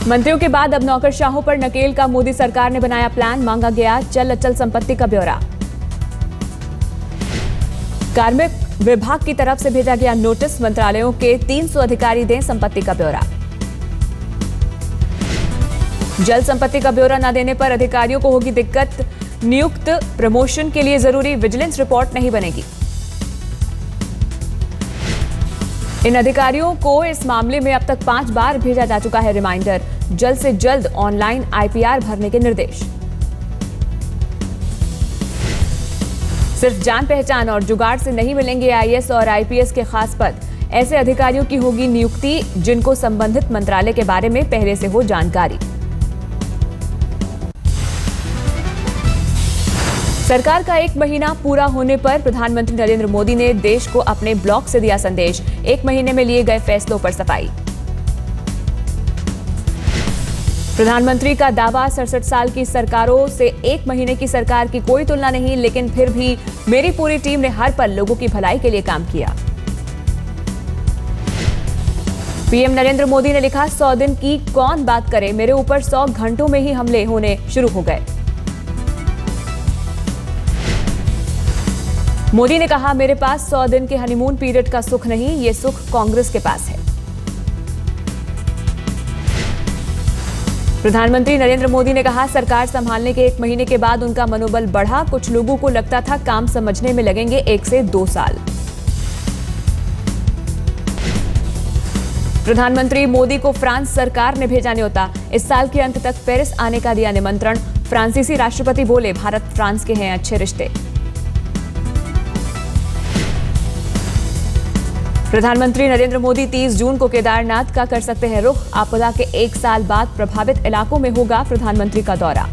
मंत्रियों के बाद अब नौकरशाहों पर नकेल का मोदी सरकार ने बनाया प्लान, मांगा गया चल अचल संपत्ति का ब्यौरा। कार्मिक विभाग की तरफ से भेजा गया नोटिस, मंत्रालयों के 300 अधिकारी दें संपत्ति का ब्यौरा। जल संपत्ति का ब्यौरा न देने पर अधिकारियों को होगी दिक्कत, नियुक्त प्रमोशन के लिए जरूरी विजिलेंस रिपोर्ट नहीं बनेगी। इन अधिकारियों को इस मामले में अब तक 5 बार भेजा जा चुका है रिमाइंडर, जल्द से जल्द ऑनलाइन आईपीआर भरने के निर्देश। सिर्फ जान पहचान और जुगाड़ से नहीं मिलेंगे आईएएस और आईपीएस के खास पद, ऐसे अधिकारियों की होगी नियुक्ति जिनको संबंधित मंत्रालय के बारे में पहले से हो जानकारी। सरकार का 1 महीना पूरा होने पर प्रधानमंत्री नरेंद्र मोदी ने देश को अपने ब्लॉग से दिया संदेश, 1 महीने में लिए गए फैसलों पर सफाई। प्रधानमंत्री का दावा, 67 साल की सरकारों से 1 महीने की सरकार की कोई तुलना नहीं, लेकिन फिर भी मेरी पूरी टीम ने हर पल लोगों की भलाई के लिए काम किया। पीएम नरेंद्र मोदी ने लिखा, 100 दिन की कौन बात करे, मेरे ऊपर 100 घंटों में ही हमले होने शुरू हो गए। मोदी ने कहा, मेरे पास 100 दिन के हनीमून पीरियड का सुख नहीं, ये सुख कांग्रेस के पास है। प्रधानमंत्री नरेंद्र मोदी ने कहा, सरकार संभालने के 1 महीने के बाद उनका मनोबल बढ़ा, कुछ लोगों को लगता था काम समझने में लगेंगे 1 से 2 साल। प्रधानमंत्री मोदी को फ्रांस सरकार ने भेजा न्योता, इस साल के अंत तक पेरिस आने का दिया निमंत्रण। फ्रांसीसी राष्ट्रपति बोले, भारत फ्रांस के हैं अच्छे रिश्ते। प्रधानमंत्री नरेंद्र मोदी 30 जून को केदारनाथ का कर सकते हैं रुख, आपदा के 1 साल बाद प्रभावित इलाकों में होगा प्रधानमंत्री का दौरा।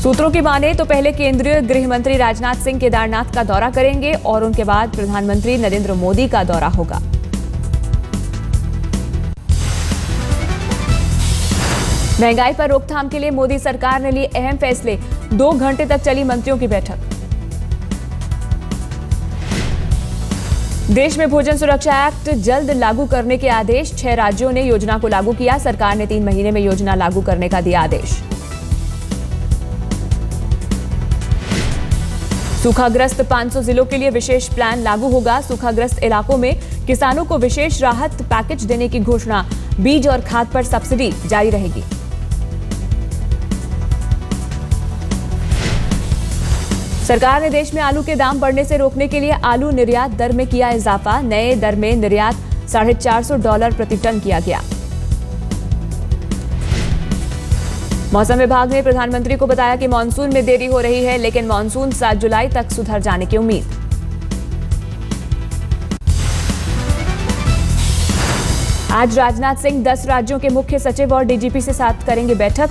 सूत्रों की माने तो पहले केंद्रीय गृह मंत्री राजनाथ सिंह केदारनाथ का दौरा करेंगे और उनके बाद प्रधानमंत्री नरेंद्र मोदी का दौरा होगा। महंगाई पर रोकथाम के लिए मोदी सरकार ने लिए अहम फैसले, 2 घंटे तक चली मंत्रियों की बैठक। देश में भोजन सुरक्षा एक्ट जल्द लागू करने के आदेश, 6 राज्यों ने योजना को लागू किया, सरकार ने 3 महीने में योजना लागू करने का दिया आदेश। सूखाग्रस्त 500 जिलों के लिए विशेष प्लान लागू होगा, सूखाग्रस्त इलाकों में किसानों को विशेष राहत पैकेज देने की घोषणा, बीज और खाद पर सब्सिडी जारी रहेगी। सरकार ने देश में आलू के दाम बढ़ने से रोकने के लिए आलू निर्यात दर में किया इजाफा, नए दर में निर्यात $450 प्रति टन किया गया। मौसम विभाग ने प्रधानमंत्री को बताया कि मानसून में देरी हो रही है, लेकिन मानसून 7 जुलाई तक सुधर जाने की उम्मीद। आज राजनाथ सिंह 10 राज्यों के मुख्य सचिव और डीजीपी से साथ करेंगे बैठक,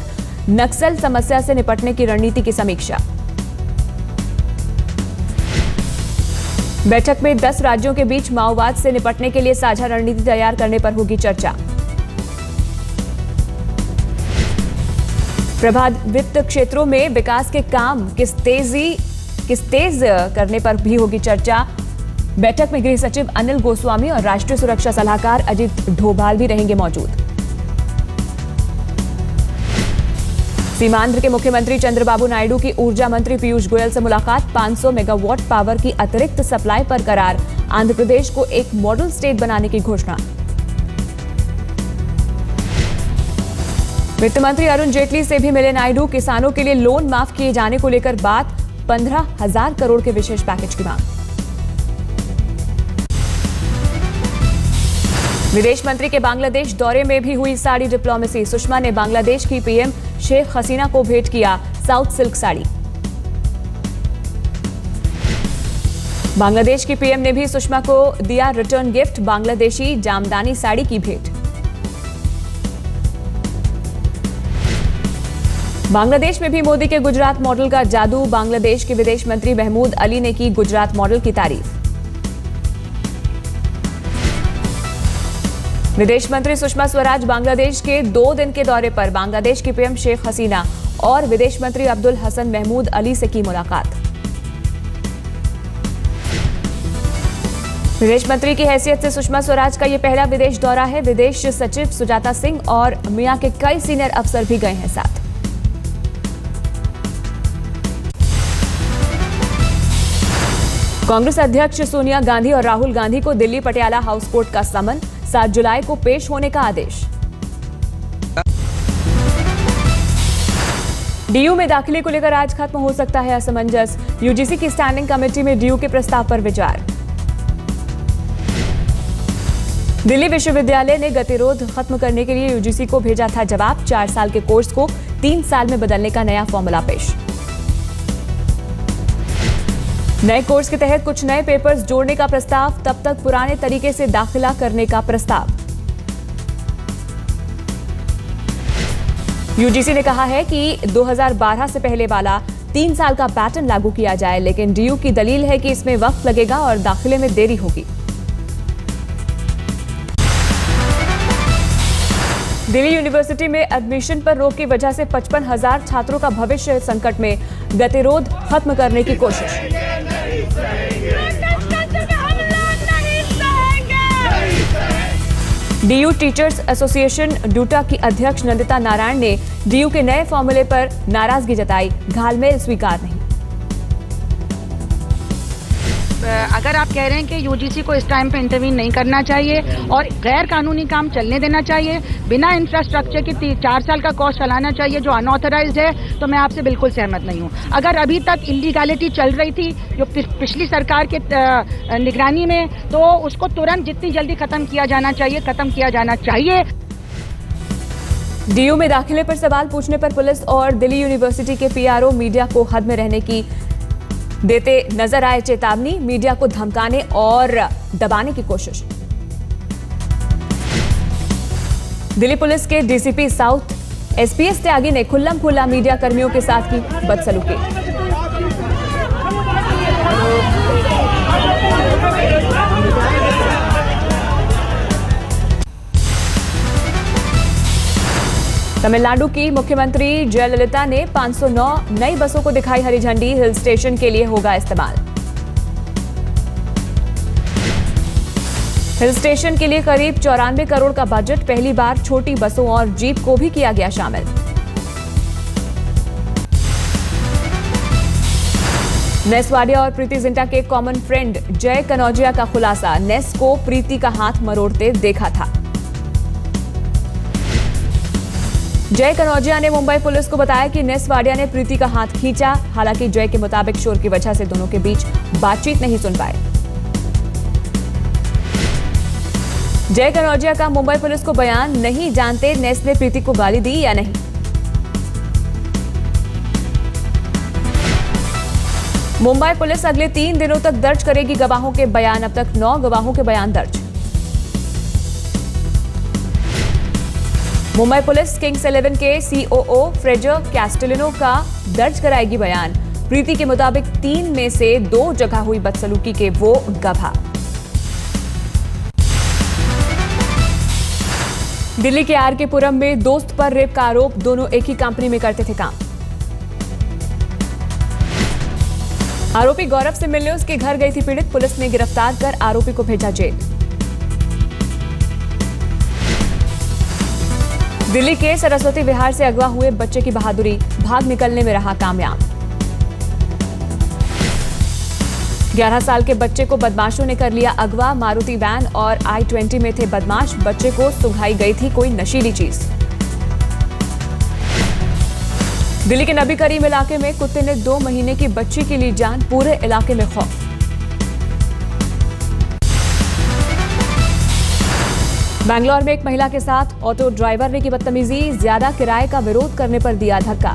नक्सल समस्या से निपटने की रणनीति की समीक्षा। बैठक में 10 राज्यों के बीच माओवाद से निपटने के लिए साझा रणनीति तैयार करने पर होगी चर्चा। प्रभावित क्षेत्रों में विकास के काम किस तेज करने पर भी होगी चर्चा। बैठक में गृह सचिव अनिल गोस्वामी और राष्ट्रीय सुरक्षा सलाहकार अजित डोभाल भी रहेंगे मौजूद। सीमांध्र के मुख्यमंत्री चंद्रबाबू नायडू की ऊर्जा मंत्री पीयूष गोयल से मुलाकात, 500 मेगावाट पावर की अतिरिक्त सप्लाई पर करार, आंध्र प्रदेश को एक मॉडल स्टेट बनाने की घोषणा। वित्त मंत्री अरुण जेटली से भी मिले नायडू, किसानों के लिए लोन माफ किए जाने को लेकर बात, 15,000 करोड़ के विशेष पैकेज की मांग। विदेश मंत्री के बांग्लादेश दौरे में भी हुई साड़ी डिप्लोमेसी, सुषमा ने बांग्लादेश की पीएम शेख हसीना को भेंट किया साउथ सिल्क साड़ी। बांग्लादेश की पीएम ने भी सुषमा को दिया रिटर्न गिफ्ट, बांग्लादेशी जामदानी साड़ी की भेंट। बांग्लादेश में भी मोदी के गुजरात मॉडल का जादू, बांग्लादेश के विदेश मंत्री महमूद अली ने की गुजरात मॉडल की तारीफ। विदेश मंत्री सुषमा स्वराज बांग्लादेश के 2 दिन के दौरे पर, बांग्लादेश की पीएम शेख हसीना और विदेश मंत्री अब्दुल हसन महमूद अली से की मुलाकात। विदेश मंत्री की हैसियत से सुषमा स्वराज का ये पहला विदेश दौरा है। विदेश सचिव सुजाता सिंह और मियां के कई सीनियर अफसर भी गए हैं साथ। कांग्रेस अध्यक्ष सोनिया गांधी और राहुल गांधी को दिल्ली पटियाला हाउस कोर्ट का समन, 7 जुलाई को पेश होने का आदेश। डीयू में दाखिले को लेकर आज खत्म हो सकता है असमंजस। यूजीसी की स्टैंडिंग कमेटी में डीयू के प्रस्ताव पर विचार। दिल्ली विश्वविद्यालय ने गतिरोध खत्म करने के लिए यूजीसी को भेजा था जवाब। 4 साल के कोर्स को 3 साल में बदलने का नया फॉर्मूला पेश। नए कोर्स के तहत कुछ नए पेपर्स जोड़ने का प्रस्ताव, तब तक पुराने तरीके से दाखिला करने का प्रस्ताव। यूजीसी ने कहा है कि 2012 से पहले वाला 3 साल का पैटर्न लागू किया जाए, लेकिन डीयू की दलील है कि इसमें वक्त लगेगा और दाखिले में देरी होगी। दिल्ली यूनिवर्सिटी में एडमिशन पर रोक की वजह से 55,000 छात्रों का भविष्य संकट में। गतिरोध खत्म करने की कोशिश। डीयू टीचर्स एसोसिएशन डूटा की अध्यक्ष नंदिता नारायण ने डीयू के नए फॉर्मूले पर नाराजगी जताई। घालमेल स्वीकार नहीं। अगर आप कह रहे हैं कि यूजीसी को इस टाइम पे इंटरवीन नहीं करना चाहिए और गैर कानूनी काम चलने देना चाहिए, बिना इंफ्रास्ट्रक्चर के 4 साल का कोर्स चलाना चाहिए जो अनऑथराइज्ड है, तो मैं आपसे बिल्कुल सहमत नहीं हूं। अगर अभी तक इलीगैलिटी चल रही थी जो पिछली सरकार के निगरानी में, तो उसको तुरंत जितनी जल्दी खत्म किया जाना चाहिए। डीयू में दाखिले पर सवाल पूछने पर पुलिस और दिल्ली यूनिवर्सिटी के पीआरओ मीडिया को हद में रहने की देते नजर आए चेतावनी। मीडिया को धमकाने और दबाने की कोशिश। दिल्ली पुलिस के डीसीपी साउथ एसपीएस त्यागी ने खुल्लम खुल्ला मीडिया कर्मियों के साथ की बदसलूकी। तमिलनाडु की मुख्यमंत्री जयललिता ने 509 नई बसों को दिखाई हरी झंडी। हिल स्टेशन के लिए होगा इस्तेमाल। हिल स्टेशन के लिए करीब 94 करोड़ का बजट। पहली बार छोटी बसों और जीप को भी किया गया शामिल। नेस वाडिया और प्रीति जिंटा के कॉमन फ्रेंड जय कनौजिया का खुलासा। नेस को प्रीति का हाथ मरोड़ते देखा था। जय कनौजिया ने मुंबई पुलिस को बताया कि नेस वाडिया ने प्रीति का हाथ खींचा। हालांकि जय के मुताबिक शोर की वजह से दोनों के बीच बातचीत नहीं सुन पाए। जय कनौजिया का मुंबई पुलिस को बयान, नहीं जानते नेस ने प्रीति को गाली दी या नहीं। मुंबई पुलिस अगले 3 दिनों तक दर्ज करेगी गवाहों के बयान। अब तक 9 गवाहों के बयान दर्ज। मुंबई पुलिस किंग्स 11 के सीओओ फ्रेजर कैस्टेलिनो का दर्ज कराएगी बयान। प्रीति के मुताबिक 3 में से 2 जगह हुई बदसलूकी के वो गवाह। दिल्ली के आरके पुरम में दोस्त पर रेप का आरोप। दोनों एक ही कंपनी में करते थे काम। आरोपी गौरव से मिलने उसके घर गई थी पीड़ित। पुलिस ने गिरफ्तार कर आरोपी को भेजा जेल। दिल्ली के सरस्वती विहार से अगवा हुए बच्चे की बहादुरी, भाग निकलने में रहा कामयाब। 11 साल के बच्चे को बदमाशों ने कर लिया अगवा। मारुति वैन और i20 में थे बदमाश। बच्चे को सुंघाई गई थी कोई नशीली चीज। दिल्ली के नबी करीम इलाके में कुत्ते ने 2 महीने की बच्ची की ली जान। पूरे इलाके में खौफ। बैंगलोर में एक महिला के साथ ऑटो ड्राइवर ने की बदतमीजी। ज्यादा किराए का विरोध करने पर दिया धक्का।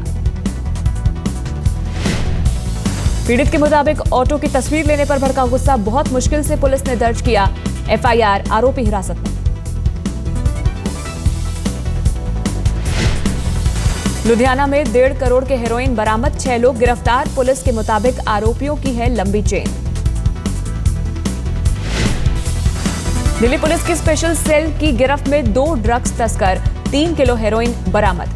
पीड़ित के मुताबिक ऑटो की तस्वीर लेने पर भड़का गुस्सा। बहुत मुश्किल से पुलिस ने दर्ज किया एफआईआर। आरोपी हिरासत में। लुधियाना में 1.5 करोड़ के हेरोइन बरामद। 6 लोग गिरफ्तार। पुलिस के मुताबिक आरोपियों की है लंबी चेन। दिल्ली पुलिस की स्पेशल सेल की गिरफ्त में 2 ड्रग्स तस्कर। 3 किलो हेरोइन बरामद।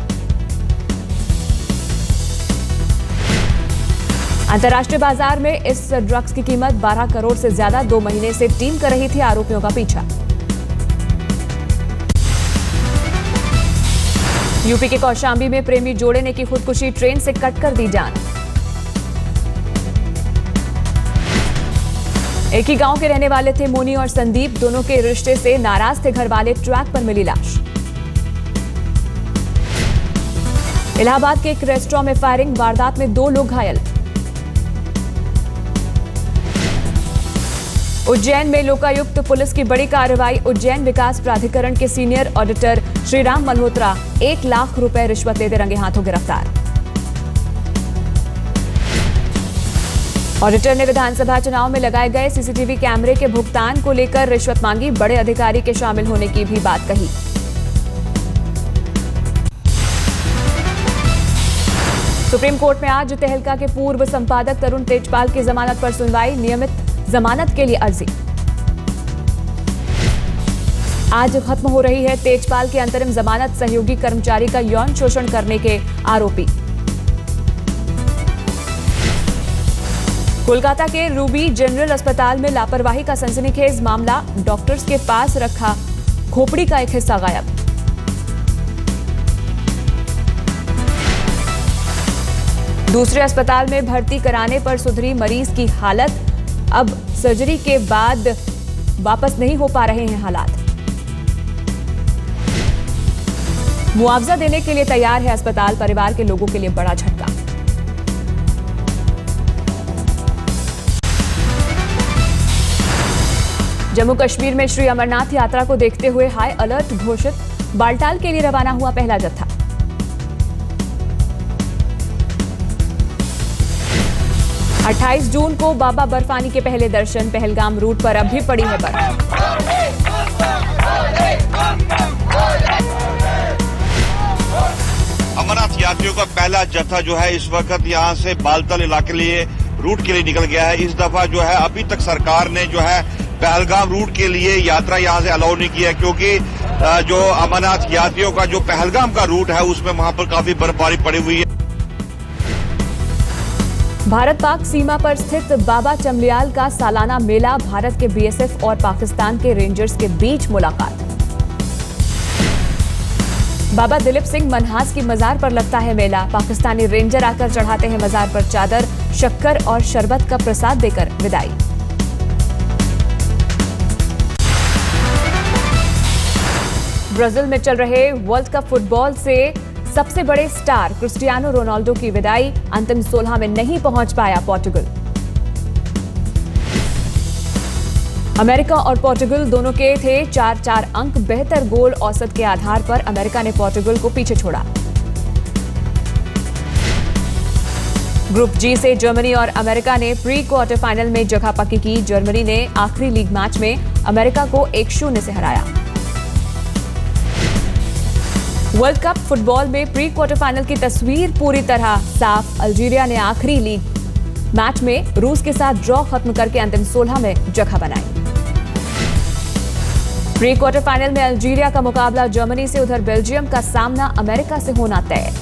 अंतर्राष्ट्रीय बाजार में इस ड्रग्स की कीमत 12 करोड़ से ज्यादा। 2 महीने से टीम कर रही थी आरोपियों का पीछा। यूपी के कौशाम्बी में प्रेमी जोड़े ने की खुदकुशी, ट्रेन से कटकर दी जान। एक ही गांव के रहने वाले थे मोनी और संदीप। दोनों के रिश्ते से नाराज थे घर वाले। ट्रैक पर मिली लाश। इलाहाबाद के एक रेस्टोरेंट में फायरिंग, वारदात में 2 लोग घायल। उज्जैन में लोकायुक्त पुलिस की बड़ी कार्रवाई। उज्जैन विकास प्राधिकरण के सीनियर ऑडिटर श्रीराम मल्होत्रा 1 लाख रुपए रिश्वत लेते रंगे हाथों गिरफ्तार। ऑडिटर ने विधानसभा चुनाव में लगाए गए सीसीटीवी कैमरे के भुगतान को लेकर रिश्वत मांगी। बड़े अधिकारी के शामिल होने की भी बात कही। सुप्रीम कोर्ट में आज तहलका के पूर्व संपादक तरुण तेजपाल की जमानत पर सुनवाई। नियमित जमानत के लिए अर्जी। आज खत्म हो रही है तेजपाल की अंतरिम जमानत। सहयोगी कर्मचारी का यौन शोषण करने के आरोपी। कोलकाता के रूबी जनरल अस्पताल में लापरवाही का सनसनीखेज मामला। डॉक्टर्स के पास रखा खोपड़ी का एक हिस्सा गायब। दूसरे अस्पताल में भर्ती कराने पर सुधरी मरीज की हालत। अब सर्जरी के बाद वापस नहीं हो पा रहे हैं हालात। मुआवजा देने के लिए तैयार है अस्पताल। परिवार के लोगों के लिए बड़ा झटका। जम्मू कश्मीर में श्री अमरनाथ यात्रा को देखते हुए हाई अलर्ट घोषित। बालटाल के लिए रवाना हुआ पहला जत्था। – 28 जून को बाबा बर्फानी के पहले दर्शन। पहलगाम रूट पर अब भी पड़ी है बर्फ। अमरनाथ यात्रियों का पहला जत्था जो है इस वक्त यहां से बालताल इलाके लिए रूट के लिए निकल गया है। इस दफा जो है अभी तक सरकार ने जो है पहलगाम रूट के लिए यात्रा यहां से अलाउ नहीं किया है, क्योंकि जो अमरनाथ यात्रियों का जो पहलगाम का रूट है उसमें वहां पर काफी बर्फबारी पड़ी हुई है। भारत पाक सीमा पर स्थित बाबा चमलियाल का सालाना मेला। भारत के बीएसएफ और पाकिस्तान के रेंजर्स के बीच मुलाकात। बाबा दिलीप सिंह मनहास की मजार पर लगता है मेला। पाकिस्तानी रेंजर आकर चढ़ाते हैं मजार पर चादर, शक्कर और शरबत का प्रसाद देकर विदाई। ब्राजील में चल रहे वर्ल्ड कप फुटबॉल से सबसे बड़े स्टार क्रिस्टियानो रोनाल्डो की विदाई। अंतिम 16 में नहीं पहुंच पाया पोर्टुगल। अमेरिका और पोर्टुगल दोनों के थे 4-4 अंक। बेहतर गोल औसत के आधार पर अमेरिका ने पोर्टुगल को पीछे छोड़ा। ग्रुप जी से जर्मनी और अमेरिका ने प्री क्वार्टर फाइनल में जगह पक्की की। जर्मनी ने आखिरी लीग मैच में अमेरिका को 1-0 से हराया। वर्ल्ड कप फुटबॉल में प्री क्वार्टर फाइनल की तस्वीर पूरी तरह साफ। अल्जीरिया ने आखिरी लीग मैच में रूस के साथ ड्रॉ खत्म करके अंतिम 16 में जगह बनाई। प्री क्वार्टर फाइनल में अल्जीरिया का मुकाबला जर्मनी से। उधर बेल्जियम का सामना अमेरिका से होना तय।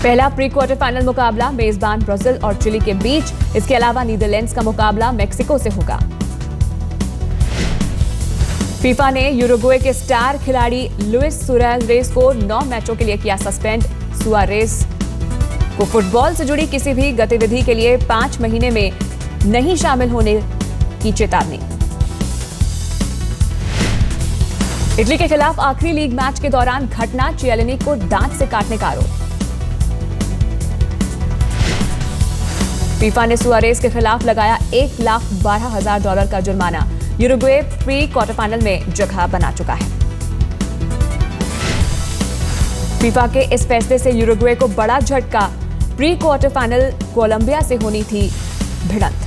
पहला प्री क्वार्टर फाइनल मुकाबला मेजबान ब्राजील और चिली के बीच। इसके अलावा नीदरलैंड्स का मुकाबला मेक्सिको से होगा। फीफा ने यूरुग्वे के स्टार खिलाड़ी लुइस सुआरेज को 9 मैचों के लिए किया सस्पेंड। सुआरेज को फुटबॉल से जुड़ी किसी भी गतिविधि के लिए 5 महीने में नहीं शामिल होने की चेतावनी। इटली के खिलाफ आखिरी लीग मैच के दौरान घटना। चियलिनी को दांत से काटने का आरोप। फीफा ने सुआरेज के खिलाफ लगाया $1,12,000 का जुर्माना। यूरुग्वे प्री क्वार्टर फाइनल में जगह बना चुका है। फीफा के इस फैसले से यूरुग्वे को बड़ा झटका। प्री क्वार्टर फाइनल कोलंबिया से होनी थी भिड़ंत।